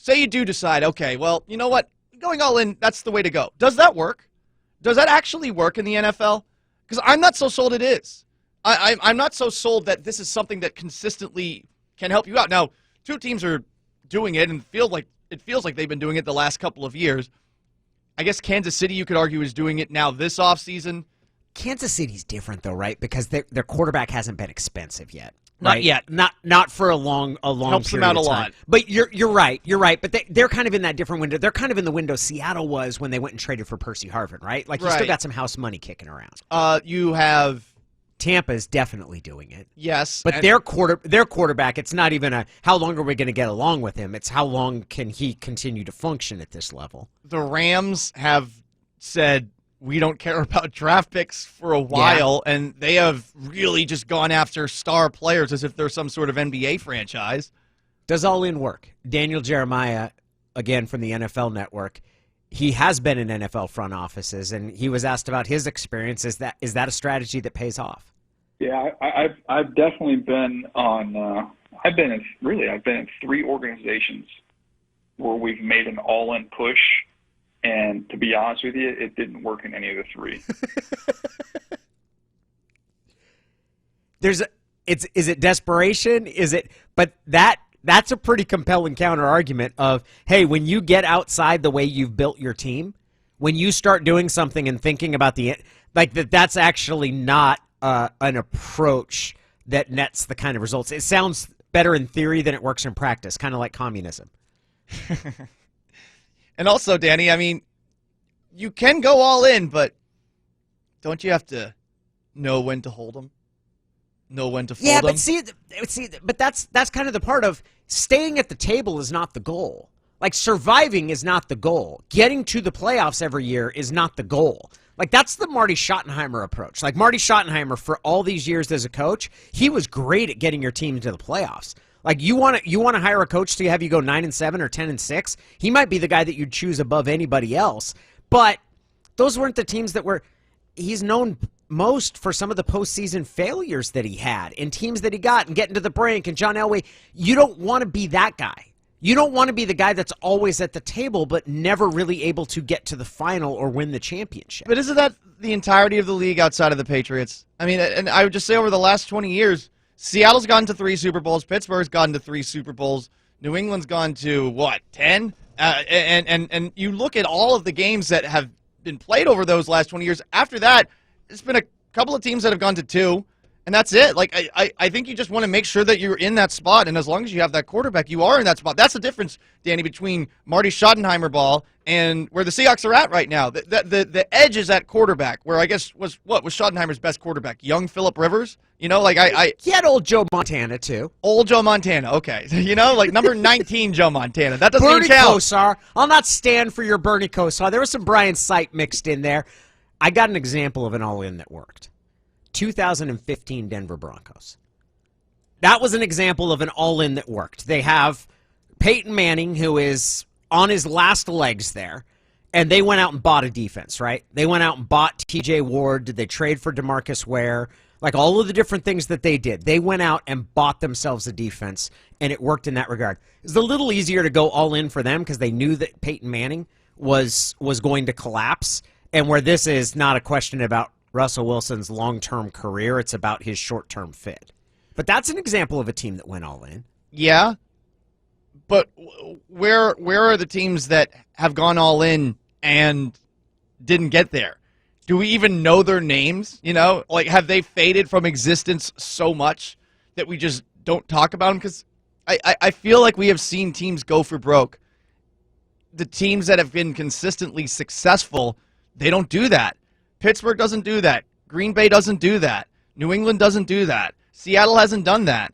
say you do decide, okay, well, you know what? Going all in, that's the way to go. Does that work? Does that actually work in the NFL? Because I'm not so sold it is. I'm not so sold that this is something that consistently can help you out. Now, two teams are doing it and it feels like they've been doing it the last couple of years. I guess Kansas City, you could argue, is doing it now this offseason. Kansas City's different, though, right? Because their quarterback hasn't been expensive yet. Not right? yet. Not for a long Helps them period out a of time. lot. But you're right. But they're kind of in that different window. They're kind of in the window Seattle was when they went and traded for Percy Harvin, right? Like, you still got some house money kicking around. You have Tampa's definitely doing it. Yes. But their quarterback, it's not even how long are we going to get along with him? It's how long can he continue to function at this level? The Rams have said, we don't care about draft picks for a while, and they have really just gone after star players as if they're some sort of NBA franchise. Does all in work? Daniel Jeremiah, again from the NFL Network, he has been in NFL front offices, and he was asked about his experience. Is that a strategy that pays off? Yeah, I've definitely been on. I've been in 3 organizations where we've made an all-in push. And to be honest with you, it didn't work in any of the 3. Is it desperation? But that's a pretty compelling counter argument of, hey, when you get outside the way you've built your team, when you start doing something and thinking about that's actually not an approach that nets the kind of results. It sounds better in theory than it works in practice, kind of like communism. And also, Danny, I mean, you can go all in, but don't you have to know when to hold them? Know when to fold them? Yeah, but that's kind of the part of staying at the table is not the goal. Like, surviving is not the goal. Getting to the playoffs every year is not the goal. Like, that's the Marty Schottenheimer approach. Like, Marty Schottenheimer, for all these years as a coach, he was great at getting your team to the playoffs. Like, you want to hire a coach to have you go 9-7 or 10-6. He might be the guy that you'd choose above anybody else. But those weren't the teams that were. He's known most for some of the postseason failures that he had and teams that he got and getting to the brink. And John Elway, you don't want to be that guy. You don't want to be the guy that's always at the table but never really able to get to the final or win the championship. But isn't that the entirety of the league outside of the Patriots? I mean, and I would just say over the last 20 years. Seattle's gone to 3 Super Bowls. Pittsburgh's gone to 3 Super Bowls. New England's gone to, 10? And you look at all of the games that have been played over those last 20 years. After that, it's been a couple of teams that have gone to 2, and that's it. Like, I think you just want to make sure that you're in that spot, and as long as you have that quarterback, you are in that spot. That's the difference, Danny, between Marty Schottenheimer ball and where the Seahawks are at right now. The edge is at quarterback, where I guess was Schottenheimer's best quarterback? Young Phillip Rivers? You know, like He had old Joe Montana, too. Old Joe Montana, okay. You know, like number 19 Joe Montana. That doesn't Bernie even count. Kosar. I'll not stand for your Bernie Kosar. There was some Brian Sipe mixed in there. I got an example of an all-in that worked. 2015 Denver Broncos. That was an example of an all-in that worked. They have Peyton Manning, who is on his last legs there, and they went out and bought a defense, right? They went out and bought T.J. Ward. Did they trade for DeMarcus Ware? Like, all of the different things that they did. They went out and bought themselves a defense, and it worked in that regard. It was a little easier to go all in for them because they knew that Peyton Manning was going to collapse, and where this is not a question about Russell Wilson's long-term career, it's about his short-term fit. But that's an example of a team that went all in. Yeah, but where are the teams that have gone all in and didn't get there? Do we even know their names? You know, like, have they faded from existence so much that we just don't talk about them? Because I feel like we have seen teams go for broke. The teams that have been consistently successful, they don't do that. Pittsburgh doesn't do that. Green Bay doesn't do that. New England doesn't do that. Seattle hasn't done that.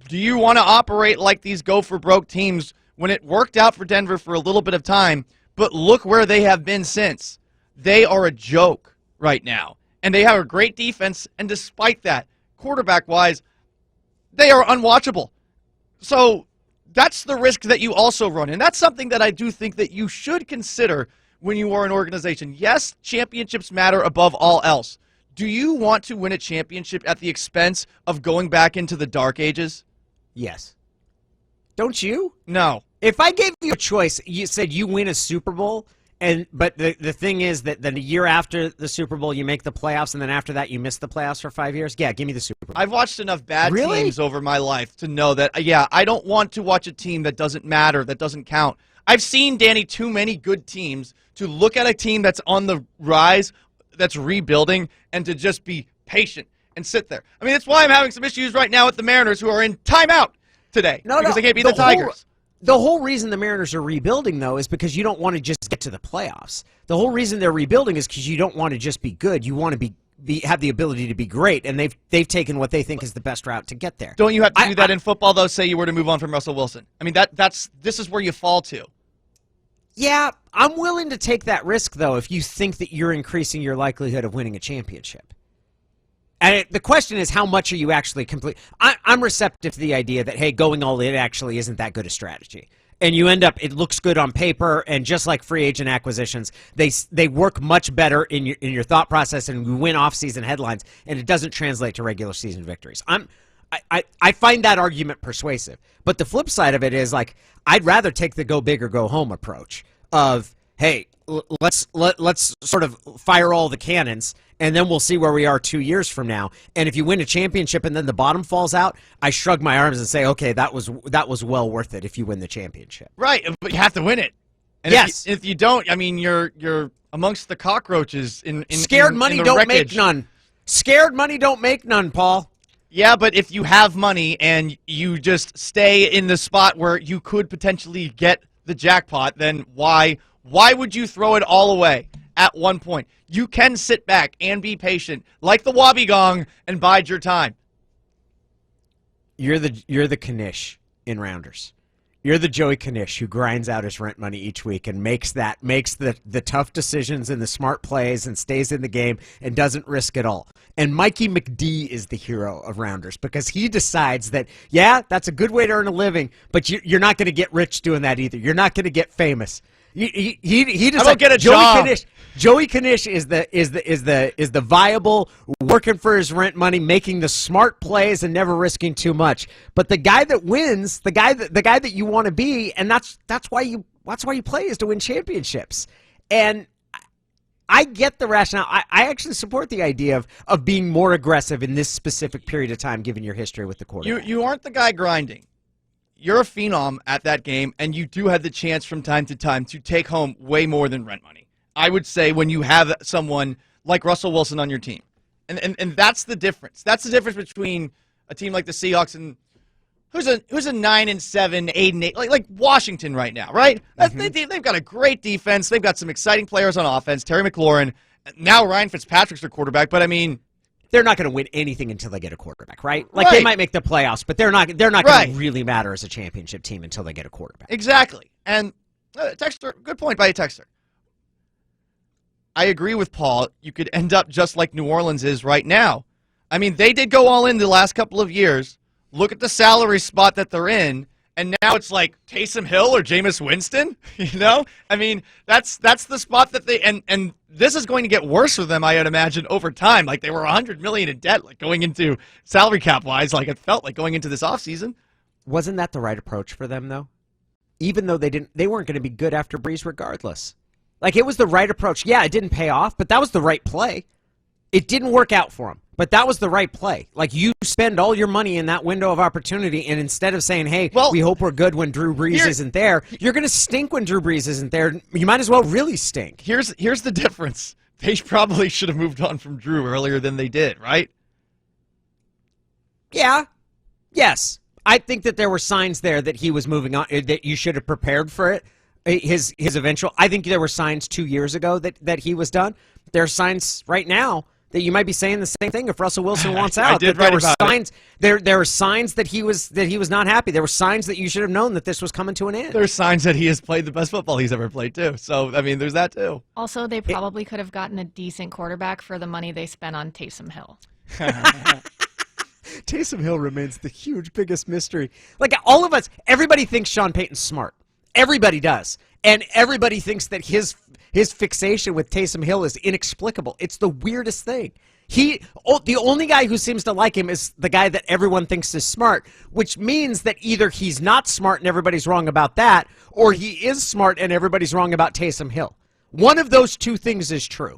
Do you want to operate like these go-for-broke teams when it worked out for Denver for a little bit of time, but look where they have been since? They are a joke right now, and they have a great defense, and despite that, quarterback-wise, they are unwatchable. So that's the risk that you also run, and that's something that I do think that you should consider when you are an organization. Yes, championships matter above all else. Do you want to win a championship at the expense of going back into the dark ages? Yes. Don't you? No. If I gave you a choice, you said you win a Super Bowl, but the thing is that the year after the Super Bowl, you make the playoffs, and then after that, you miss the playoffs for 5 years? Yeah, give me the Super Bowl. I've watched enough bad teams over my life to know that, I don't want to watch a team that doesn't matter, that doesn't count. I've seen, Danny, too many good teams to look at a team that's on the rise, that's rebuilding, and to just be patient and sit there. I mean, that's why I'm having some issues right now with the Mariners, who are in timeout today because they can't beat the Tigers. The whole reason the Mariners are rebuilding, though, is because you don't want to just get to the playoffs. The whole reason they're rebuilding is because you don't want to just be good. You want to have the ability to be great, and they've taken what they think is the best route to get there. Don't you have to do that in football, though? Say you were to move on from Russell Wilson. I mean, this is where you fall to. Yeah, I'm willing to take that risk, though, if you think that you're increasing your likelihood of winning a championship. And the question is, how much are you actually complete? I'm receptive to the idea that, hey, going all in actually isn't that good a strategy. And you end up, it looks good on paper, and just like free agent acquisitions, they work much better in your thought process, and you win off-season headlines, and it doesn't translate to regular season victories. I find that argument persuasive. But the flip side of it is, like, I'd rather take the go big or go home approach of, hey, let's sort of fire all the cannons, and then we'll see where we are 2 years from now. And if you win a championship and then the bottom falls out, I shrug my arms and say, okay, that was well worth it if you win the championship. Right, but you have to win it. And yes. If you don't, I mean, you're amongst the cockroaches in Scared money don't wreckage. make none. Scared money don't make none, Paul. Yeah, but if you have money and you just stay in the spot where you could potentially get the jackpot, then why would you throw it all away at one point? You can sit back and be patient, like the Wobbegong, and bide your time. You're the Knish in Rounders. You're the Joey Knish who grinds out his rent money each week and makes the tough decisions and the smart plays and stays in the game and doesn't risk it all. And Mikey McD is the hero of Rounders because he decides that, yeah, that's a good way to earn a living, but you're not going to get rich doing that either. You're not going to get famous. He decides, I don't get a job. Joey Knish is the viable, working for his rent money, making the smart plays and never risking too much. But the guy that wins, the guy that you want to be, and that's why you play, is to win championships. And I get the rationale. I actually support the idea of being more aggressive in this specific period of time, given your history with the quarterback. You aren't the guy grinding. You're a phenom at that game, and you do have the chance from time to time to take home way more than rent money. I would say when you have someone like Russell Wilson on your team. And that's the difference. That's the difference between a team like the Seahawks and who's a 9-7, 8-8, like Washington right now, right? Mm-hmm. They've got a great defense. They've got some exciting players on offense. Terry McLaurin. Now Ryan Fitzpatrick's their quarterback, but I mean, they're not going to win anything until they get a quarterback, right? Like They might make the playoffs, but they're not going to really matter as a championship team until they get a quarterback. Exactly. And texter, good point by a texter. I agree with Paul. You could end up just like New Orleans is right now. I mean, they did go all in the last couple of years. Look at the salary spot that they're in, and now it's like Taysom Hill or Jameis Winston. You know, I mean, that's the spot that they and this is going to get worse for them, I would imagine, over time. Like they were $100 million in debt, like going into salary cap wise. Like it felt like going into this offseason. Wasn't that the right approach for them though? Even though they weren't going to be good after Breeze, regardless. Like, it was the right approach. Yeah, it didn't pay off, but that was the right play. It didn't work out for him, but that was the right play. Like, you spend all your money in that window of opportunity, and instead of saying, hey, we hope we're good when Drew Brees isn't there, you're going to stink when Drew Brees isn't there. You might as well really stink. Here's the difference. They probably should have moved on from Drew earlier than they did, right? Yeah. Yes. I think that there were signs there that he was moving on, that you should have prepared for it. His eventual. I think there were signs 2 years ago that he was done. There are signs right now that you might be saying the same thing if Russell Wilson wants out. There were signs. There were signs that he was not happy. There were signs that you should have known that this was coming to an end. There's signs that he has played the best football he's ever played too. So I mean, there's that too. Also, they probably could have gotten a decent quarterback for the money they spent on Taysom Hill. Taysom Hill remains the biggest mystery. Like all of us, everybody thinks Sean Payton's smart. Everybody does. And everybody thinks that his fixation with Taysom Hill is inexplicable. It's the weirdest thing. The only guy who seems to like him is the guy that everyone thinks is smart, which means that either he's not smart and everybody's wrong about that, or he is smart and everybody's wrong about Taysom Hill. One of those two things is true.